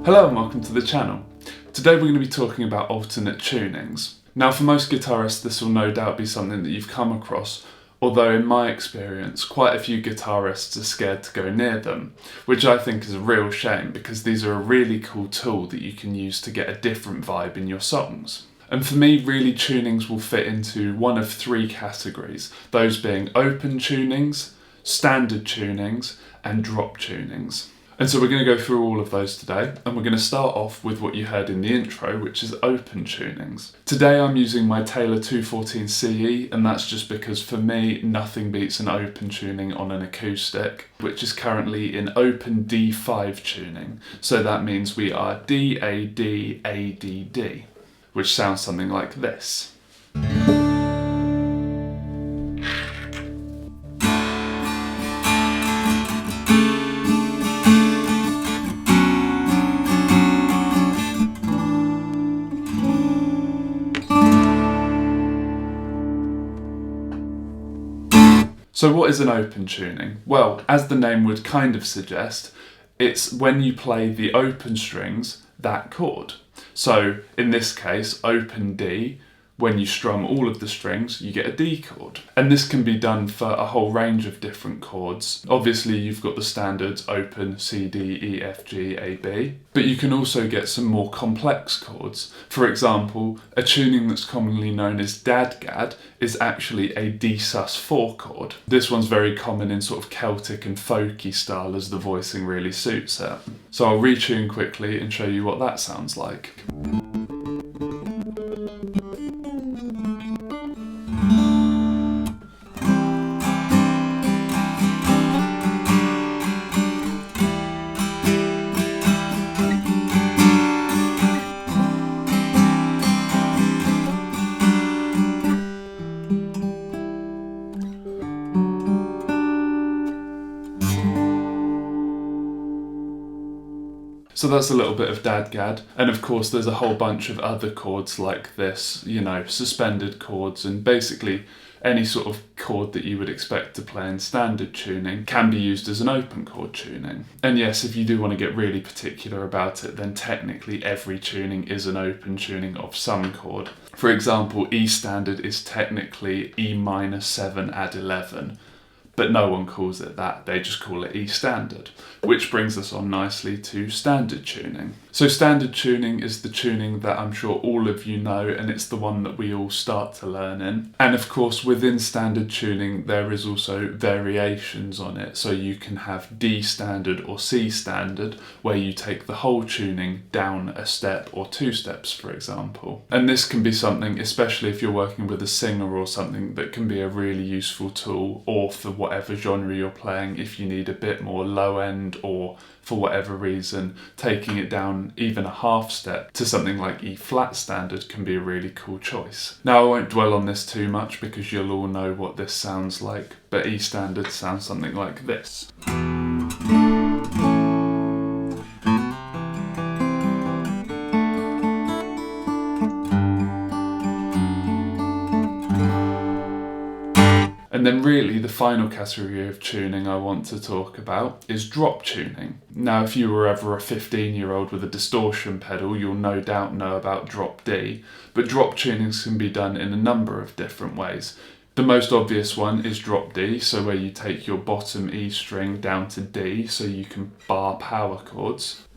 Hello and welcome to the channel. Today we're going to be talking about alternate tunings. Now for most guitarists this will no doubt be something that you've come across, although in my experience quite a few guitarists are scared to go near them, which I think is a real shame because these are a really cool tool that you can use to get a different vibe in your songs. And for me, really, tunings will fit into one of three categories, those being open tunings, standard tunings, and drop tunings. And so we're going to go through all of those today, and we're going to start off with what you heard in the intro, which is open tunings. Today I'm using my Taylor 214 CE, and that's just because for me, nothing beats an open tuning on an acoustic, which is currently in open D5 tuning. So that means we are D, A, D, A, D, D, which sounds something like this. So what is an open tuning? Well, as the name would kind of suggest, it's when you play the open strings, that chord. So in this case, open D, when you strum all of the strings, you get a D chord. And this can be done for a whole range of different chords. Obviously, you've got the standards open C, D, E, F, G, A, B, but you can also get some more complex chords. For example, a tuning that's commonly known as dadgad is actually a D sus4 chord. This one's very common in sort of Celtic and folky style as the voicing really suits it. So I'll retune quickly and show you what that sounds like. So that's a little bit of dadgad, and of course there's a whole bunch of other chords like this, you know, suspended chords, and basically any sort of chord that you would expect to play in standard tuning can be used as an open chord tuning. And yes, if you do want to get really particular about it, then technically every tuning is an open tuning of some chord. For example, E standard is technically E minor 7 add 11. But no one calls it that, they just call it E standard, which brings us on nicely to standard tuning. So standard tuning is the tuning that I'm sure all of you know, and it's the one that we all start to learn in. And of course within standard tuning there is also variations on it, so you can have D standard or C standard, where you take the whole tuning down a step or two steps, for example. And this can be something, especially if you're working with a singer or something, that can be a really useful tool, or for whatever genre you're playing, if you need a bit more low end, or for whatever reason taking it down even a half step to something like E flat standard can be a really cool choice. Now I won't dwell on this too much because you'll all know what this sounds like, but E standard sounds something like this. And then really the final category of tuning I want to talk about is drop tuning. Now if you were ever a 15-year-old with a distortion pedal, you'll no doubt know about drop D, but drop tunings can be done in a number of different ways. The most obvious one is drop D, so where you take your bottom E string down to D so you can bar power chords.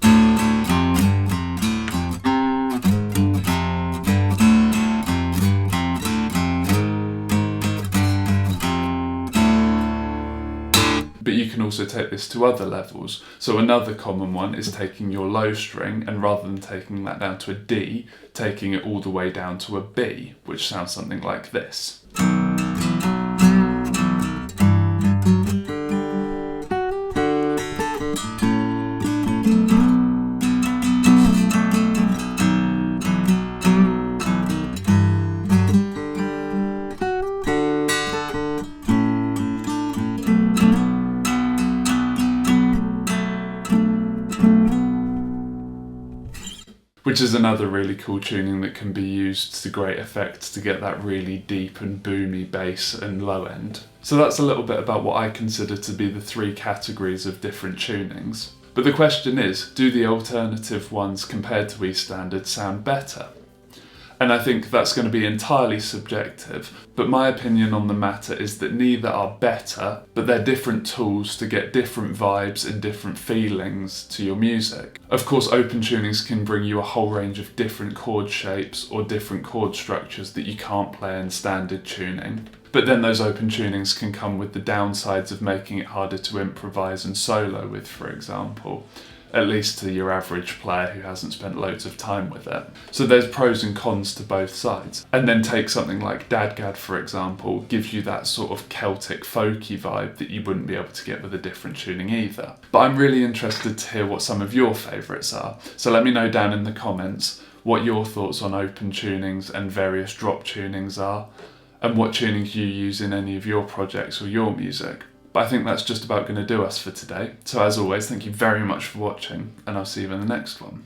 But you can also take this to other levels. So another common one is taking your low string, and rather than taking that down to a D, taking it all the way down to a B, which sounds something like this. which is another really cool tuning that can be used to great effect to get that really deep and boomy bass and low end. So that's a little bit about what I consider to be the three categories of different tunings. But the question is, do the alternative ones compared to E standard sound better? And I think that's going to be entirely subjective, but my opinion on the matter is that neither are better, but they're different tools to get different vibes and different feelings to your music. Of course, open tunings can bring you a whole range of different chord shapes or different chord structures that you can't play in standard tuning. But then those open tunings can come with the downsides of making it harder to improvise and solo with, for example. At least to your average player who hasn't spent loads of time with it. So there's pros and cons to both sides. And then take something like Dadgad, for example, gives you that sort of Celtic folky vibe that you wouldn't be able to get with a different tuning either. But I'm really interested to hear what some of your favourites are. So let me know down in the comments what your thoughts on open tunings and various drop tunings are, and what tunings you use in any of your projects or your music. But I think that's just about going to do us for today. So as always, thank you very much for watching, and I'll see you in the next one.